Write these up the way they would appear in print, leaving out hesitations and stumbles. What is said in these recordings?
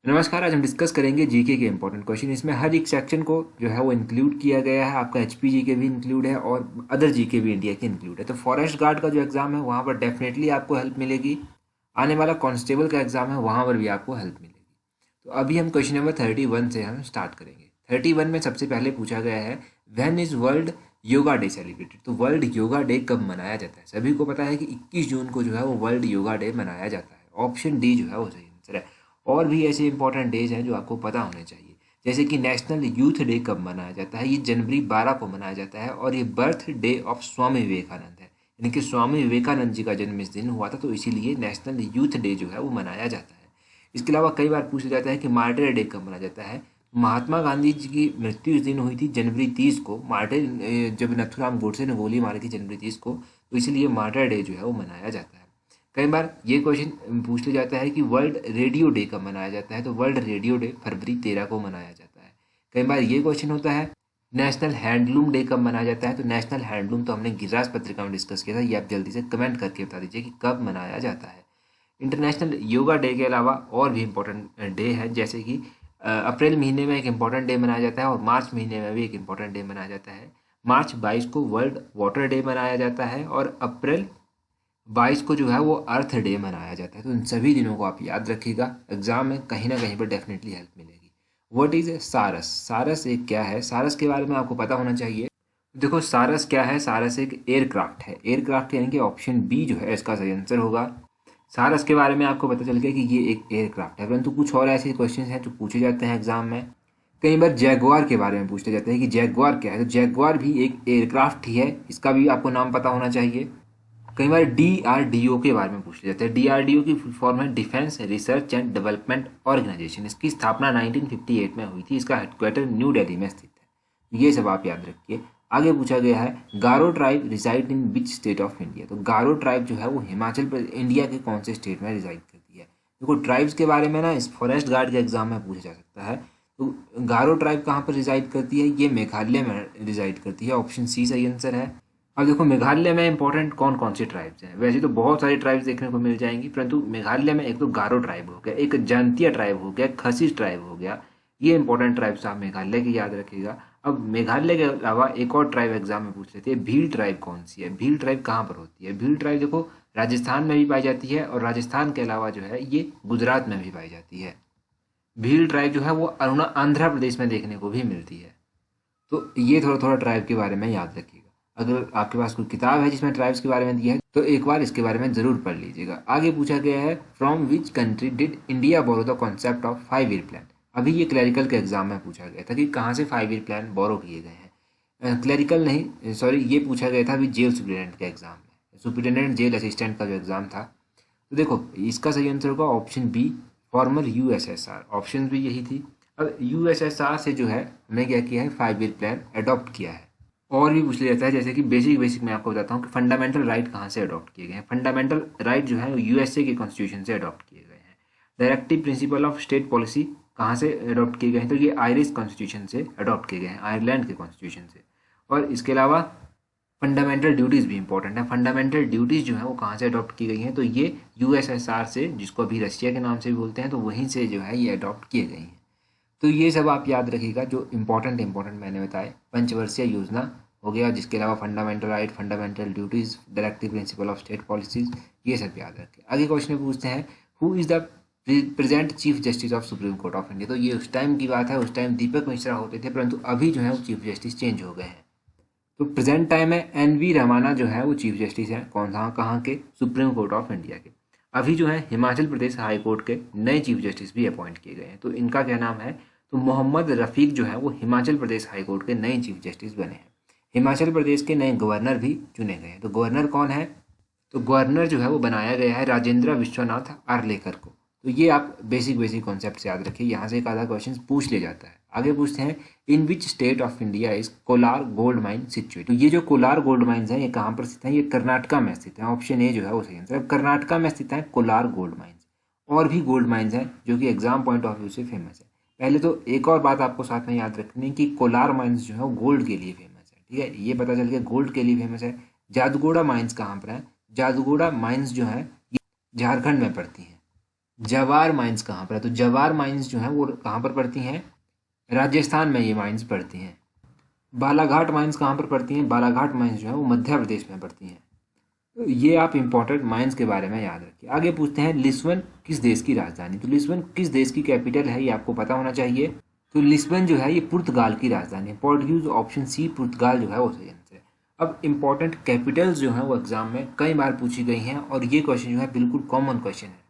नमस्कार। आज हम डिस्कस करेंगे जीके के इंपॉर्टेंट क्वेश्चन। इसमें हर एक सेक्शन को जो है वो इंक्लूड किया गया है। आपका एचपी जीके भी इंक्लूड है और अदर जीके भी इंडिया के इंक्लूड है। तो फॉरेस्ट गार्ड का जो एग्जाम है वहाँ पर डेफिनेटली आपको हेल्प मिलेगी। आने वाला कांस्टेबल का एग्जाम है वहाँ पर भी आपको हेल्प मिलेगी। तो अभी हम क्वेश्चन नंबर 31 से हम स्टार्ट करेंगे। 31 में सबसे पहले पूछा गया है when is world yoga day celebrated. तो वर्ल्ड योगा डे कब मनाया जाता है? सभी को पता है कि 21 जून को जो है वो वर्ल्ड योगा डे मनाया जाता है। ऑप्शन डी जो है वो सही आंसर है। और भी ऐसे इंपॉर्टेंट डेज हैं जो आपको पता होने चाहिए, जैसे कि नेशनल यूथ डे कब मनाया जाता है। ये जनवरी 12 को मनाया जाता है और ये birth day of Swami Vivekananda है। यानी कि स्वामी विवेकानंद जी का जन्म इस दिन हुआ था, तो इसीलिए नेशनल यूथ डे जो है वो मनाया जाता है। इसके अलावा कई बार पूछा जाता है कि मार्टिर डे कब मनाया जाता है। महात्मा गांधी जी की मृत्यु इस दिन हुई थी जनवरी 30 को। मार्टिर जब नथुराम गोडसे ने गोली मारी थी जनवरी 30 को, तो इसीलिए मार्टिर डे जो है वो मनाया जाता है। कई बार ये क्वेश्चन पूछ लिया जाता है कि वर्ल्ड रेडियो डे कब मनाया जाता है। तो वर्ल्ड रेडियो डे फरवरी 13 को मनाया जाता है। कई बार ये क्वेश्चन होता है नेशनल हैंडलूम डे कब मनाया जाता है। तो नेशनल हैंडलूम तो हमने गिरास पत्रिका में डिस्कस किया था, ये आप जल्दी से कमेंट करके बता दीजिए कि कब मनाया जाता है। इंटरनेशनल योगा डे के अलावा और भी इम्पोर्टेंट डे है, जैसे कि अप्रैल महीने में एक इम्पॉर्टेंट डे मनाया जाता है और मार्च महीने में भी एक इम्पॉर्टेंट डे मनाया जाता है। मार्च 22 को वर्ल्ड वाटर डे मनाया जाता है और अप्रैल 22 को जो है वो अर्थ डे मनाया जाता है। तो इन सभी दिनों को आप याद रखिएगा, एग्जाम में कहीं ना कहीं पर डेफिनेटली हेल्प मिलेगी। व्हाट इज सारस? सारस एक क्या है? सारस के बारे में आपको पता होना चाहिए। देखो सारस क्या है? सारस एक एयरक्राफ्ट है। एयरक्राफ्ट यानी कि ऑप्शन बी जो है इसका सही आंसर होगा। सारस के बारे में आपको पता चल गया कि ये एक एयरक्राफ्ट है। परंतु कुछ और ऐसे क्वेश्चन हैं जो पूछे जाते हैं एग्जाम में। कई बार जैगुआर के बारे में पूछते जाते हैं कि जैगुआर क्या है। तो जैगुआर भी एक एयरक्राफ्ट ही है, इसका भी आपको नाम पता होना चाहिए। कई बार डीआरडीओ के बारे में पूछ लिया जाता है। डीआरडीओ की फुल फॉर्म है defence research and development organisation. इसकी स्थापना 1958 में हुई थी। इसका हेडक्वार्टर न्यू दिल्ली में स्थित है। ये सब आप याद रखिए। आगे पूछा गया है Garo tribe reside in which state of India. तो गारो ट्राइब जो है वो हिमाचल प्रदेश इंडिया के कौन से स्टेट में रिसाइड करती है। देखो ट्राइब्स के बारे में ना इस फॉरेस्ट गार्ड के एग्जाम में पूछा जा सकता है। तो गारो ट्राइब कहाँ पर रिसाइड करती है? ये मेघालय में रिसाइड करती है। ऑप्शन सी सही आंसर है। अब देखो मेघालय में इंपॉर्टेंट कौन कौन सी ट्राइब्स हैं। वैसे तो बहुत सारी ट्राइब्स देखने को मिल जाएंगी, परंतु मेघालय में एक तो गारो ट्राइब हो गया, एक जंतिया ट्राइब हो गया, खसी ट्राइब हो गया। ये इंपॉर्टेंट ट्राइब्स आप मेघालय की याद रखिएगा। अब मेघालय के अलावा एक और ट्राइब एग्जाम में पूछ लेते हैं, भील ट्राइब कौन सी है। भील ट्राइब कहाँ पर होती है? भील ट्राइब देखो राजस्थान में भी पाई जाती है और राजस्थान के अलावा जो है ये गुजरात में भी पाई जाती है। भील ट्राइब जो है वो आंध्र प्रदेश में देखने को भी मिलती है। तो ये थोड़ा थोड़ा ट्राइब के बारे में याद रखिएगा। अगर आपके पास कोई किताब है जिसमें ट्राइब्स के बारे में दिया है तो एक बार इसके बारे में जरूर पढ़ लीजिएगा। आगे पूछा गया है from which country did India borrow the concept of 5 year plan. अभी ये क्लैरिकल के एग्जाम में पूछा गया था कि कहाँ से 5 ईयर प्लान बोरो किए गए हैं। क्लैरिकल नहीं, सॉरी, ये पूछा गया था अभी जेल सुप्रिटेंडेंट के एग्जाम में। सुप्रिटेंडेंट जेल असिस्टेंट का जो एग्जाम था। तो देखो इसका सही आंसर होगा option B, former USSR. Option भी यही थी। अब यूएसएसआर से जो है हमने क्या किया है, 5 ईयर प्लान अडॉप्ट किया है। और भी पूछ लिया जाता है, जैसे कि बेसिक बेसिक मैं आपको बताता हूँ कि फंडामेंटल राइट कहाँ से अडॉप्ट किए गए हैं। फंडामेंटल राइट जो है वो यूएसए के कॉन्स्टिट्यूशन से अडॉप्ट किए गए हैं। Directive principle of state policy कहाँ से अडॉप्ट किए गए हैं? तो ये आयरिश कॉन्स्टिट्यूशन से अडॉप्ट किए गए हैं, आयरलैंड के कॉन्स्टिट्यूशन से। और इसके अलावा फंडामेंटल ड्यूटीज़ भी इंपॉर्टेंट है। फंडामेंटल ड्यूटीज़ जो है वो कहाँ से अडॉप्ट की गई हैं? तो ये यूएसएसआर से, जिसको अभी रशिया के नाम से भी बोलते हैं, तो वहीं से जो है ये अडॉप्ट किए गई हैं। तो ये सब आप याद रखिएगा जो इंपॉर्टेंट मैंने बताए। पंचवर्षीय योजना हो गया, जिसके अलावा fundamental right, fundamental duties, directive principle of state policies, ये सब याद रखें। आगे क्वेश्चन पूछते हैं who is the present chief justice of supreme court of India. तो ये उस टाइम की बात है, उस टाइम दीपक मिश्रा होते थे, परंतु अभी जो है वो चीफ जस्टिस चेंज हो गए हैं। तो प्रेजेंट टाइम में एन.वी. रमाना जो है वो चीफ जस्टिस हैं। कौन सा कहाँ के? सुप्रीम कोर्ट ऑफ इंडिया के। अभी जो है हिमाचल प्रदेश हाई कोर्ट के नए चीफ जस्टिस भी अपॉइंट किए गए हैं। तो इनका क्या नाम है? तो मोहम्मद रफ़ीक जो है वो हिमाचल प्रदेश हाई कोर्ट के नए चीफ जस्टिस बने हैं। हिमाचल प्रदेश के नए गवर्नर भी चुने गए हैं। तो गवर्नर कौन है? तो गवर्नर जो है वो बनाया गया है राजेंद्र विश्वनाथ आर्लेकर को। तो ये आप बेसिक बेसिक कॉन्सेप्ट याद रखिए, यहाँ से एक आधा क्वेश्चन पूछ लिया जाता है। आगे पूछते हैं in which state of India is Kolar gold mine situate. तो ये जो कोलार गोल्ड माइंस हैं ये कहाँ पर स्थित हैं? ये कर्नाटका में स्थित है। ऑप्शन ए जो है वो सही आंसर है। कर्नाटका में स्थित है कोलार गोल्ड माइंस। और भी गोल्ड माइंस हैं जो कि एग्जाम पॉइंट ऑफ व्यू से फेमस है। पहले तो एक और बात आपको साथ में याद रखनी है कि कोलार माइंस जो है वो गोल्ड के लिए फेमस है। ठीक है, ये पता चल गया गोल्ड के लिए फेमस है। जादूगोड़ा माइंस कहाँ पर है? जादूगोड़ा माइंस जो है ये झारखंड में पड़ती हैं। जवार माइंस कहाँ पर है? तो जवार माइंस जो है वो कहाँ पर पड़ती हैं? राजस्थान में ये माइंस पड़ती हैं। बालाघाट माइंस कहाँ पर पड़ती हैं? बालाघाट माइंस जो है वो मध्य प्रदेश में पड़ती हैं। तो ये आप इंपॉर्टेंट माइंस के बारे में याद रखिए। आगे पूछते हैं लिस्बन किस देश की राजधानी? तो लिस्बन किस देश की कैपिटल है, ये आपको पता होना चाहिए। तो लिस्बन जो है ये पुर्तगाल की राजधानी है। पोर्टुगीज ऑप्शन सी, पुर्तगाल जो है वो सही आंसर है। अब इंपॉर्टेंट कैपिटल्स जो है वो एग्जाम में कई बार पूछी गई हैं और ये क्वेश्चन जो है बिल्कुल कॉमन क्वेश्चन है।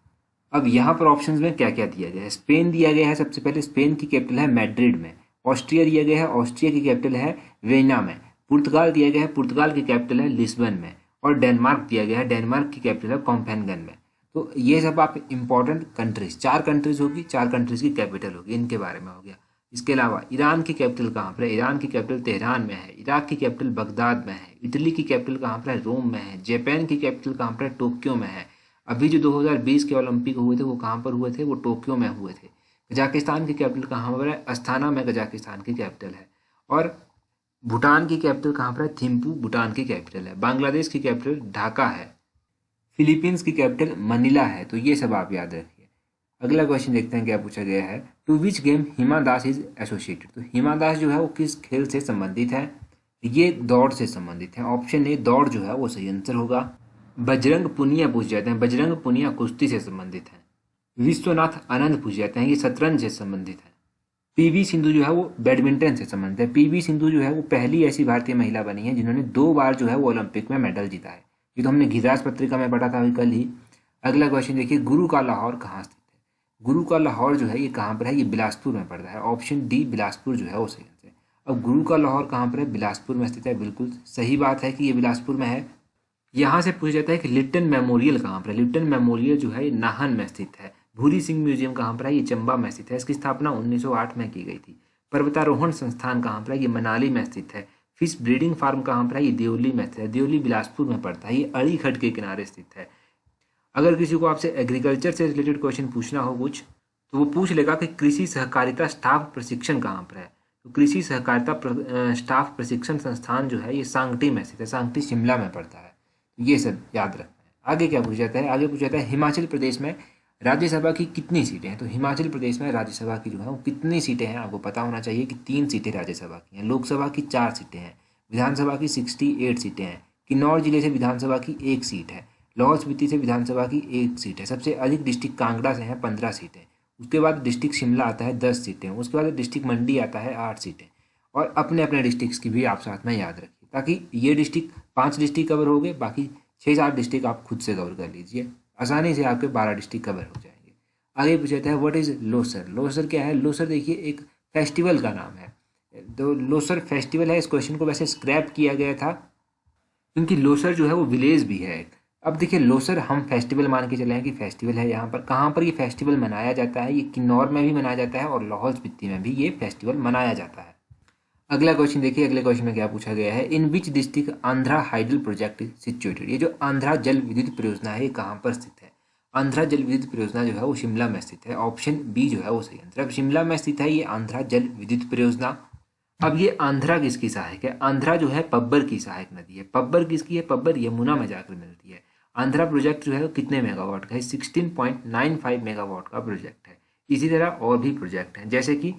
अब यहाँ पर ऑप्शंस में क्या क्या दिया गया है? स्पेन दिया गया है, सबसे पहले स्पेन की कैपिटल है मैड्रिड में। ऑस्ट्रिया दिया गया है, ऑस्ट्रिया की कैपिटल है वेना में। पुर्तगाल दिया गया है, पुर्तगाल की कैपिटल है लिस्बन में। और डेनमार्क दिया गया है, डेनमार्क की कैपिटल है कोपेनहेगन में। तो ये सब आप इंपॉर्टेंट कंट्रीज, 4 कंट्रीज होगी, 4 कंट्रीज की कैपिटल होगी, इनके बारे में हो गया। इसके अलावा ईरान की कैपिटल कहाँ पर है? ईरान की कैपिटल तेहरान में है। इराक की कैपिटल बगदाद में है। इटली की कैपिटल कहाँ पर है? रोम में है। जापान की कैपिटल कहाँ पर है? टोक्यो में है। अभी जो 2020 के ओलंपिक हुए थे वो कहाँ पर हुए थे? वो टोक्यो में हुए थे। कजाकिस्तान की कैपिटल कहाँ पर है? अस्थाना में कजाकिस्तान की कैपिटल है। और भूटान की कैपिटल कहाँ पर है? थिम्पू भूटान की कैपिटल है। बांग्लादेश की कैपिटल ढाका है। फिलीपींस की कैपिटल मनीला है। तो ये सब आप याद रखिए। अगला क्वेश्चन देखते हैं क्या पूछा गया है। To which game Hima Das is associated? तो हिमा दास जो है वो किस खेल से संबंधित है? ये दौड़ से संबंधित है। ऑप्शन ए दौड़ जो है वो सही आंसर होगा। बजरंग पुनिया पूछ जाते हैं, बजरंग पुनिया कुश्ती से संबंधित है। विश्वनाथ आनंद पूछ जाते हैं, ये शतरंज से संबंधित है। पीवी सिंधु जो है वो बैडमिंटन से संबंधित है। पीवी सिंधु जो है वो पहली ऐसी भारतीय महिला बनी है जिन्होंने 2 बार जो है वो ओलंपिक में मेडल जीता है। ये तो हमने घिराज पत्रिका में पढ़ा था अभी कल ही। अगला क्वेश्चन देखिए, गुरु का लाहौर कहाँ स्थित है? गुरु का लाहौर जो है ये कहाँ पर है? ये बिलासपुर में पड़ता है। ऑप्शन डी बिलासपुर जो है वो सही आंसर है। अब गुरु का लाहौर कहाँ पर है? बिलासपुर में स्थित है। बिल्कुल सही बात है कि ये बिलासपुर में है। यहाँ से पूछा जाता है कि लिप्टन मेमोरियल कहाँ पर है? लिप्टन मेमोरियल जो है ये नाहन में स्थित है। भूरी सिंह म्यूजियम कहाँ पर है? ये चंबा में स्थित है। इसकी स्थापना 1908 में की गई थी। पर्वतारोहण संस्थान कहाँ पर है? ये मनाली में स्थित है। फिश ब्रीडिंग फार्म कहाँ पर है? ये देवली में स्थित है। देवली बिलासपुर में पड़ता है। ये अड़ीखट के किनारे स्थित है। अगर किसी को आपसे एग्रीकल्चर से रिलेटेड क्वेश्चन पूछना हो कुछ, तो वो पूछ लेगा कि कृषि सहकारिता स्टाफ प्रशिक्षण कहाँ पर है? तो कृषि सहकारिता स्टाफ प्रशिक्षण संस्थान जो है ये सांगटी में स्थित है। सांगटी शिमला में पड़ता है। तो ये सब याद रखना है। आगे क्या पूछा जाता है? आगे पूछा जाता है हिमाचल प्रदेश में राज्यसभा की कितनी सीटें हैं? तो हिमाचल प्रदेश में राज्यसभा की जो है वो कितनी सीटें हैं? आपको पता होना चाहिए कि 3 सीटें राज्यसभा की हैं। लोकसभा की 4 सीटें हैं। विधानसभा की 68 सीटें हैं। किन्नौर जिले से विधानसभा की 1 सीट है। लाहौल स्पीति से विधानसभा की 1 सीट है। सबसे अधिक डिस्ट्रिक्ट कांगड़ा से हैं 15 सीटें। उसके बाद डिस्ट्रिक्ट शिमला आता है 10 सीटें। उसके बाद डिस्ट्रिक्ट मंडी आता है 8 सीटें। और अपने अपने डिस्ट्रिक्ट्स की भी आप साथ में याद रखिए, ताकि ये डिस्ट्रिक्ट 5 डिस्ट्रिक्ट कवर हो गए, बाकी 6-7 डिस्ट्रिक्ट आप खुद से कवर कर लीजिए। आसानी से आपके 12 डिस्ट्रिक्ट कवर हो जाएंगे। आगे पूछा जाता है व्हाट इज लोसर? लोसर क्या है? लोसर देखिए एक फेस्टिवल का नाम है। तो लोसर फेस्टिवल है। इस क्वेश्चन को वैसे स्क्रैप किया गया था क्योंकि लोसर जो है वो विलेज भी है एक। अब देखिए लोसर हम फेस्टिवल मान के चले हैं कि फेस्टिवल है। यहाँ पर कहाँ पर ये फेस्टिवल मनाया जाता है? ये किन्नौर में भी मनाया जाता है और लाहौल स्पीति में भी ये फेस्टिवल मनाया जाता है। अगला क्वेश्चन देखिए, अगले क्वेश्चन में क्या पूछा गया है। In which district Andhra hydel project situated? ये जो आंध्रा जल विद्युत परियोजना है ये कहाँ पर स्थित है? आंध्रा जल विद्युत परियोजना जो है वो शिमला में स्थित है। ऑप्शन बी जो है वो सही आंसर है। अब शिमला में स्थित है ये आंध्रा जल विद्युत परियोजना। अब ये आंध्रा किसकी सहायक है? आंध्रा जो है पब्बर की सहायक नदी है। पब्बर किसकी है? पब्बर यमुना में जाकर मिलती है। आंध्रा प्रोजेक्ट जो है वो कितने मेगावाट का है? 16.95 मेगावाट का प्रोजेक्ट है। इसी तरह और भी प्रोजेक्ट हैं, जैसे कि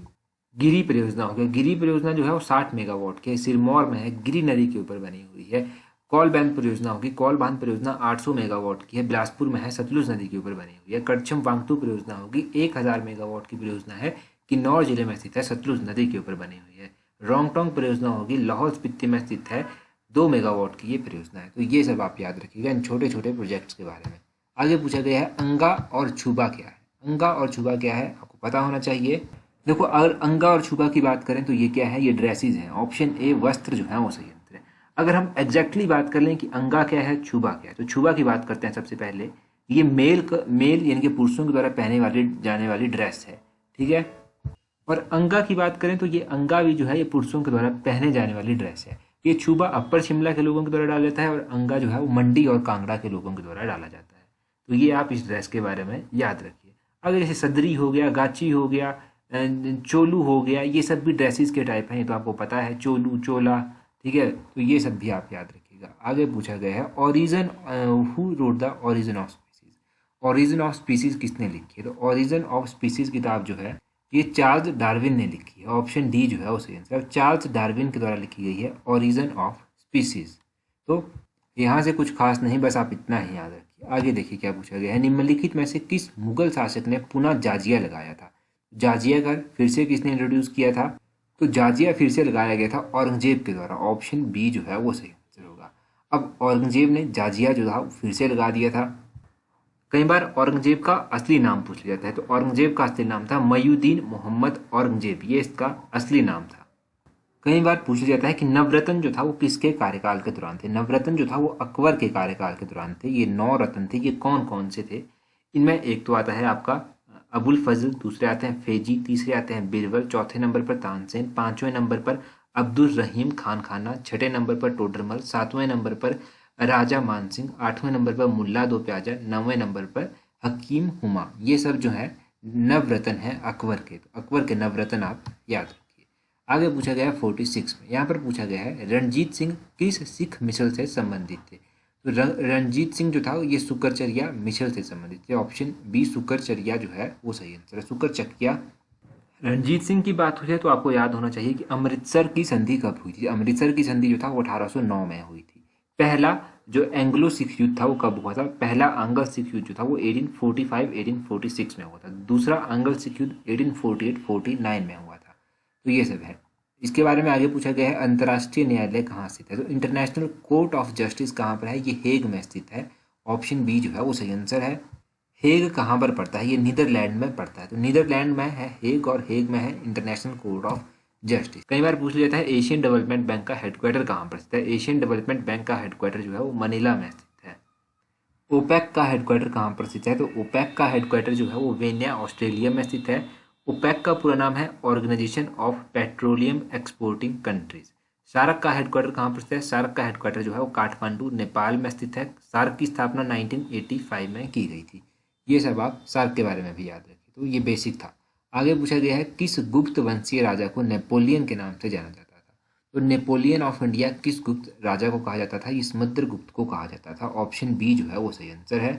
गिरी परियोजना हो गया। गिरी परियोजना जो है वो 60 मेगावाट की है, सिरमौर में है, गिरी नदी के ऊपर बनी हुई है। कौल बांध परियोजना होगी। कौल बांध परियोजना 800 मेगावाट की है, बिलासपुर में है, सतलुज नदी के ऊपर बनी हुई है। कड़छम वांगतू परियोजना होगी, 1000 मेगावाट की परियोजना है, किन्नौर जिले में स्थित है, सतलुज नदी के ऊपर बनी हुई है। रोंगटोंग परियोजना होगी, लाहौल स्पीति में स्थित है, 2 मेगावाट की ये परियोजना है। तो ये सब आप याद रखिएगा इन छोटे छोटे प्रोजेक्ट्स के बारे में। आगे पूछा गया है अंगा और छुबा क्या है? अंगा और छुबा क्या है आपको पता होना चाहिए। देखो अगर अंगा और छुबा की बात करें तो ये क्या है? ये ड्रेसेस हैं। ऑप्शन ए वस्त्र जो है वो सही आंसर है। अगर हम एग्जैक्टली बात कर लें कि अंगा क्या है, छुबा क्या है, तो छुबा की बात करते हैं सबसे पहले। ये मेल यानी कि पुरुषों के द्वारा पहने वाली जाने वाली ड्रेस है, ठीक है। और अंगा की बात करें तो ये अंगा भी जो है ये पुरुषों के द्वारा पहने जाने वाली ड्रेस है। ये छुबा अपर शिमला के लोगों के द्वारा डाला जाता है और अंगा जो है वो मंडी और कांगड़ा के लोगों के द्वारा डाला जाता है। तो ये आप इस ड्रेस के बारे में याद रखिए। अगर जैसे सदरी हो गया, गाची हो गया, चोलू हो गया, ये सब भी ड्रेसेस के टाइप हैं, ये तो आपको पता है, चोलू, चोला, ठीक है। तो ये सब भी आप याद रखिएगा। आगे पूछा गया है origin, who wrote the origin of species? Origin of species किसने लिखी है? तो ओरिजिन ऑफ स्पीसीज किताब जो है ये चार्ल्स डार्विन ने लिखी है। ऑप्शन डी जो है वो सही आंसर है। चार्ल्स डार्विन के द्वारा लिखी गई है ओरिजिन ऑफ स्पीसीज। तो यहाँ से कुछ खास नहीं, बस आप इतना ही याद रखिए। आगे देखिए क्या पूछा गया है। निम्नलिखित में से किस मुगल शासक ने पुनः जाजिया लगाया था? जाजिया का फिर से किसने इंट्रोड्यूस किया था? तो जाजिया फिर से लगाया गया था औरंगजेब के द्वारा। ऑप्शन बी जो है वो सही आंसर होगा। अब औरंगजेब ने जाजिया जो था फिर से लगा दिया था। कई बार औरंगजेब का असली नाम पूछ लिया जाता है, तो औरंगजेब का असली नाम था मयूद्दीन मोहम्मद औरंगजेब, ये इसका असली नाम था। कई बार पूछा जाता है कि नवरत्न जो था वो किसके कार्यकाल के दौरान थे? नवरत्न जो था वो अकबर के कार्यकाल के दौरान थे। ये 9 रत्न थे। ये कौन कौन से थे? इनमें एक तो आता है आपका अबुल फजल, दूसरे आते हैं फेजी, तीसरे आते हैं बीरबल, चौथे नंबर पर तानसेन, पांचवें नंबर पर अब्दुल रहीम खान खाना, छठे नंबर पर टोडरमल, सातवें नंबर पर राजा मानसिंह, आठवें नंबर पर मुल्ला दो प्याजा, नौवें नंबर पर हकीम हुमा। ये सब जो है नवरत्न है अकबर के। तो अकबर के नवरत्न आप याद रखिए। आगे पूछा गया है 46 में। यहाँ पर पूछा गया है रणजीत सिंह किस सिख मिसल से संबंधित थे? तो रणजीत सिंह जो था ये शुक्रचर्या मिशल से संबंधित थे। ऑप्शन बी शुक्रचर्या जो है वो सही आंसर है। शुक्रचर्या। रणजीत सिंह की बात हो जाए तो आपको याद होना चाहिए कि अमृतसर की संधि कब हुई थी? अमृतसर की संधि जो था वो 1809 में हुई थी। पहला जो एंग्लो सिख युद्ध था वो कब हुआ था? पहला अंग्ल सिख युद्ध जो था वो 1845-1846 में हुआ था। दूसरा अंग्ल सिख युद्ध 1848-49 में हुआ था। तो ये सब है। इसके बारे में आगे पूछा गया है अंतर्राष्ट्रीय न्यायालय कहाँ स्थित है? तो इंटरनेशनल कोर्ट ऑफ जस्टिस कहाँ पर है? ये हेग में स्थित है। ऑप्शन बी जो है वो सही आंसर है। हेग कहाँ पर पड़ता है? ये नीदरलैंड में पड़ता है। तो नीदरलैंड में है हेग और हेग में है इंटरनेशनल कोर्ट ऑफ जस्टिस। कई बार पूछ लिया जाता है एशियन डेवलपमेंट बैंक का हेडक्वार्टर कहाँ पर स्थित है? एशियन डेवलपमेंट बैंक का हेडक्वार्टर जो है वो मनीला में स्थित है। ओपेक का हेडक्वार्टर कहाँ पर स्थित है? तो ओपेक का हेडक्वार्टर जो है वो वेन्या ऑस्ट्रेलिया में स्थित है। ओपेक का पूरा नाम है organisation of petroleum exporting countries. SAARC का हेडक्वार्टर कहाँ पर स्थित है? सार्क का हेडक्वार्टर जो है वो काठमांडू नेपाल में स्थित है। सार्क की स्थापना 1985 में की गई थी। ये सब आप सार्क के बारे में भी याद रखिए। तो ये बेसिक था। आगे पूछा गया है किस गुप्त वंशीय राजा को नेपोलियन के नाम से जाना जाता था? तो नेपोलियन ऑफ इंडिया किस गुप्त राजा को कहा जाता था? ये समुद्रगुप्त को कहा जाता था। ऑप्शन बी जो है वो सही आंसर है।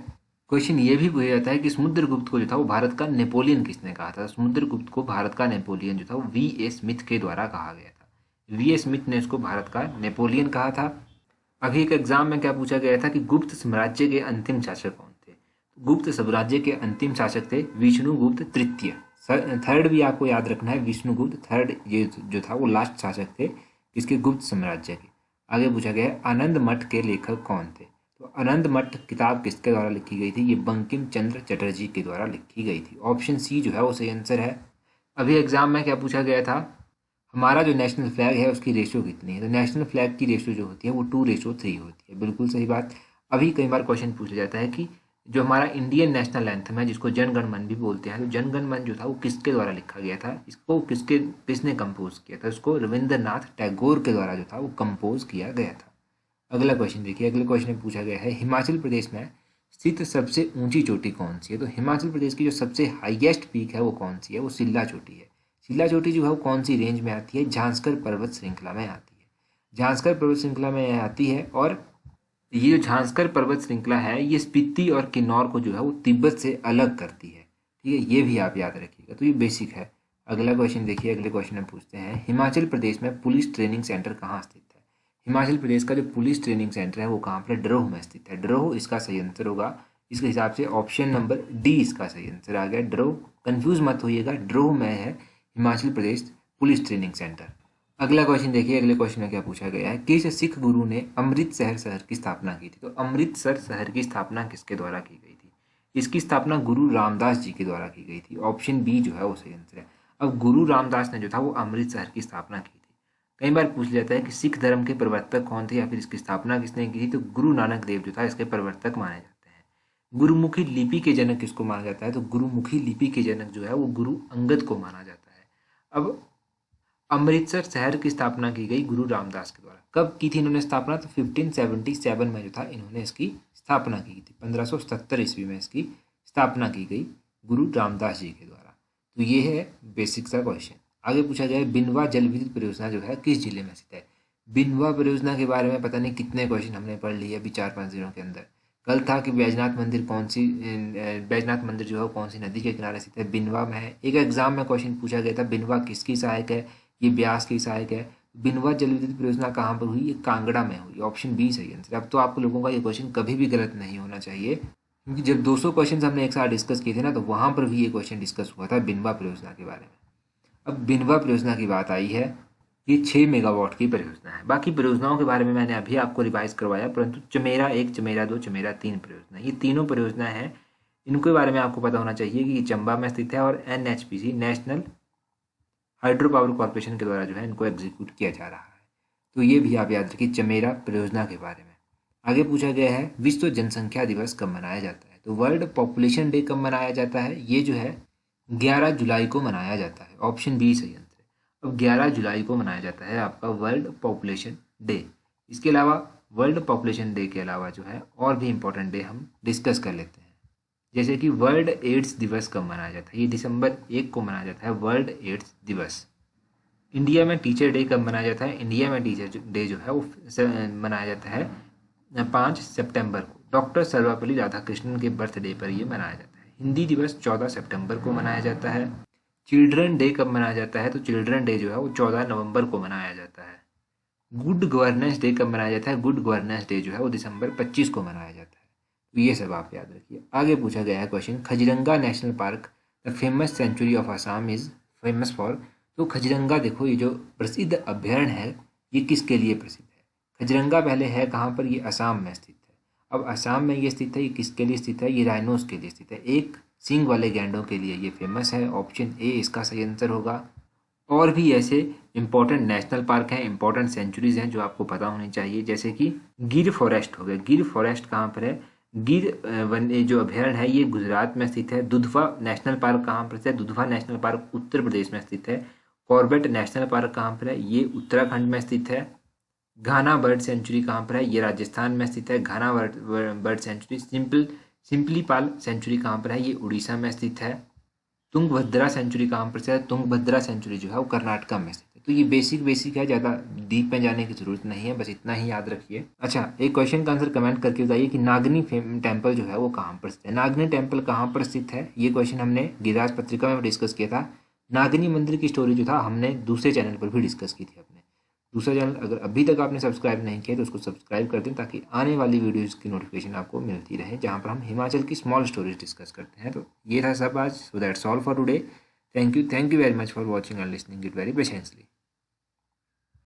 क्वेश्चन ये भी पूछा जाता है कि समुद्रगुप्त को जो था वो भारत का नेपोलियन किसने कहा था? समुद्रगुप्त को भारत का नेपोलियन जो था वो वी ए स्मिथ के द्वारा कहा गया था। वी ए स्मिथ ने इसको भारत का नेपोलियन कहा था। अभी एक एग्जाम में क्या पूछा गया था कि गुप्त साम्राज्य के अंतिम शासक कौन थे? गुप्त साम्राज्य के अंतिम शासक थे विष्णुगुप्त तृतीय। थर्ड भी आपको याद रखना है, विष्णुगुप्त थर्ड ये जो था वो लास्ट शासक थे इसके गुप्त साम्राज्य के। आगे पूछा गया है आनंद मठ के लेखक कौन थे? तो आनंद मठ किताब किसके द्वारा लिखी गई थी? ये बंकिम चंद्र चटर्जी के द्वारा लिखी गई थी। ऑप्शन सी जो है वो सही आंसर है। अभी एग्जाम में क्या पूछा गया था, हमारा जो नेशनल फ्लैग है उसकी रेशियो कितनी है? तो नेशनल फ्लैग की रेशियो जो होती है वो 2:3 होती है। बिल्कुल सही बात। अभी कई बार क्वेश्चन पूछा जाता है कि जो हमारा इंडियन नेशनल एंथम है जिसको जन गण मन भी बोलते हैं, तो जन गण मन जो था वो किसके द्वारा लिखा गया था? इसको किसने कंपोज किया था? इसको रविंद्रनाथ टैगोर के द्वारा जो था वो कंपोज किया गया था। अगला क्वेश्चन देखिए। अगले क्वेश्चन में पूछा गया है हिमाचल प्रदेश में स्थित सबसे ऊंची चोटी कौन सी है? तो हिमाचल प्रदेश की जो सबसे हाईएस्ट पीक है वो कौन सी है? वो सिल्ला चोटी है। सिल्ला चोटी जो है वो कौन सी रेंज में आती है? झांसकर पर्वत श्रृंखला में आती है। झांसकर पर्वत श्रृंखला में आती है। और ये जो झांसकर पर्वत श्रृंखला है ये स्पीति और किन्नौर को जो है वो तिब्बत से अलग करती है। ठीक है, ये भी आप याद रखिएगा। तो ये बेसिक है। अगला क्वेश्चन देखिए। अगले क्वेश्चन में पूछते हैं हिमाचल प्रदेश में पुलिस ट्रेनिंग सेंटर कहाँ स्थित है? हिमाचल प्रदेश का जो पुलिस ट्रेनिंग सेंटर है वो कहाँ पर? डरोह में स्थित है। डरोह इसका सही आंसर होगा। इसके हिसाब से ऑप्शन नंबर डी इसका सही आंसर आ गया। डरोह, कंफ्यूज मत होइएगा, डरोह में है Himachal Pradesh police training centre. अगला क्वेश्चन देखिए। अगले क्वेश्चन में क्या पूछा गया है किस सिख गुरु ने अमृतसर शहर की स्थापना की थी? तो अमृतसर शहर की स्थापना किसके द्वारा की गई थी? इसकी स्थापना गुरु रामदास जी के द्वारा की गई थी। ऑप्शन बी जो है वो सही आंसर है। अब गुरु रामदास ने जो था वो अमृतसर की स्थापना की थी। कई बार पूछ जाता है कि सिख धर्म के प्रवर्तक कौन थे या फिर इसकी स्थापना किसने की थी? तो गुरु नानक देव जो था इसके प्रवर्तक माने जाते हैं। गुरुमुखी लिपि के जनक किसको माना जाता है? तो गुरुमुखी लिपि के जनक जो है वो गुरु अंगद को माना जाता है। अब अमृतसर शहर की स्थापना की गई गुरु रामदास के द्वारा। कब की थी इन्होंने स्थापना? तो 1577 में जो था इन्होंने इसकी स्थापना की थी। 1577 ईस्वी में इसकी स्थापना की गई गुरु रामदास जी के द्वारा। तो ये है बेसिक सा क्वेश्चन। आगे पूछा गया है बिनवा जल विद्युत परियोजना जो है किस जिले में स्थित है? बिनवा परियोजना के बारे में पता नहीं कितने क्वेश्चन हमने पढ़ लिए अभी 4-5 दिनों के अंदर। कल था कि बैजनाथ मंदिर बैजनाथ मंदिर जो है वो कौन सी नदी के किनारे स्थित है, बिनवा में है। एक एग्जाम में क्वेश्चन पूछा गया था बिनवा किसकी सहायक है, ये ब्यास की सहायक है। बिनवा जल विद्युत परियोजना कहाँ पर हुई, ये कांगड़ा में हुई। ऑप्शन बी सही आंसर। अब तो आप लोगों का ये क्वेश्चन कभी भी गलत नहीं होना चाहिए, क्योंकि जब 200 क्वेश्चन हमने एक साथ डिस्कस किए थे ना, तो वहाँ पर भी ये क्वेश्चन डिस्कस हुआ था बिनवा परियोजना के बारे में। अब बिनवा परियोजना की बात आई है, ये 6 मेगावाट की परियोजना है। बाकी परियोजनाओं के बारे में मैंने अभी आपको रिवाइज करवाया, परंतु चमेरा 1, चमेरा 2, चमेरा 3 परियोजना, ये तीनों परियोजना है, इनके बारे में आपको पता होना चाहिए कि ये चंबा में स्थित है और NHPC national hydro power corporation के द्वारा जो है इनको एग्जीक्यूट किया जा रहा है। तो ये भी आप याद रखिए चमेरा परियोजना के बारे में। आगे पूछा गया है विश्व जनसंख्या दिवस कब मनाया जाता है, तो वर्ल्ड पॉपुलेशन डे कब मनाया जाता है, ये जो है 11 जुलाई को मनाया जाता है। ऑप्शन बी सही आंसर है। अब 11 जुलाई को मनाया जाता है आपका वर्ल्ड पॉपुलेशन डे। इसके अलावा वर्ल्ड पॉपुलेशन डे के अलावा जो है और भी इम्पोर्टेंट डे हम डिस्कस कर लेते हैं, जैसे कि वर्ल्ड एड्स दिवस कब मनाया जाता है, ये दिसंबर 1 को मनाया जाता है वर्ल्ड एड्स दिवस। इंडिया में टीचर डे कब मनाया जाता है, इंडिया में टीचर डे जो है वो मनाया जाता है 5 सितंबर को। डॉक्टर सर्वपल्ली राधाकृष्णन के बर्थडे पर ये मनाया जाता है। हिंदी दिवस 14 सितंबर को मनाया जाता है। चिल्ड्रन डे कब मनाया जाता है, तो चिल्ड्रन डे जो है वो 14 नवंबर को मनाया जाता है। गुड गवर्नेंस डे कब मनाया जाता है, गुड गवर्नेंस डे जो है वो दिसंबर 25 को मनाया जाता है। तो ये सब आप याद रखिए। आगे पूछा गया है question Kaziranga national park the famous sanctuary of Assam is famous for. तो खजरंगा देखो, ये जो प्रसिद्ध अभ्यारण्य है ये किसके लिए प्रसिद्ध है। खजरंगा पहले है कहाँ पर, ये असम में स्थित है। अब असम में ये स्थित है, ये किसके लिए स्थित है, ये राइनोस के लिए स्थित है, एक सींग वाले गैंडों के लिए ये फेमस है। ऑप्शन ए इसका सही आंसर होगा। और भी ऐसे इंपॉर्टेंट नेशनल पार्क हैं, इंपॉर्टेंट सेंचुरीज हैं जो आपको पता होनी चाहिए, जैसे कि गिर फॉरेस्ट हो गया। गिर फॉरेस्ट कहाँ पर है, गिर वन्य जो अभ्यारण्य है ये गुजरात में स्थित है। दुधवा नेशनल पार्क कहाँ पर स्थित है, दुधवा नेशनल पार्क उत्तर प्रदेश में स्थित है। कॉर्बेट नेशनल पार्क कहाँ पर है, ये उत्तराखंड में स्थित है। घाना बर्ड सेंचुरी कहाँ पर है, ये राजस्थान में स्थित है। घाना बर्ड सेंचुरी सिंपलीपाल सेंचुरी कहाँ पर है, ये उड़ीसा में स्थित है। तुंगभद्रा सेंचुरी कहाँ पर है, तुंगभद्रा सेंचुरी जो है वो कर्नाटका में स्थित है। तो ये बेसिक है, ज़्यादा डीप में जाने की जरूरत नहीं है, बस इतना ही याद रखिए। अच्छा, एक क्वेश्चन का आंसर कमेंट करके बताइए कि नागनी टेम्पल जो है वो कहाँ पर स्थित है। नागनी टेम्पल कहाँ पर स्थित है, ये क्वेश्चन हमने गिरिराज पत्रिका में डिस्कस किया था। नागनी मंदिर की स्टोरी जो था हमने दूसरे चैनल पर भी डिस्कस की थी अपने। दूसरा चैनल अगर अभी तक आपने सब्सक्राइब नहीं किया तो उसको सब्सक्राइब कर दें, ताकि आने वाली वीडियोस की नोटिफिकेशन आपको मिलती रहे, जहाँ पर हम हिमाचल की स्मॉल स्टोरीज डिस्कस करते हैं। तो ये था सब आज। So that's all for today. Thank you very much for watching and listening it very patiently.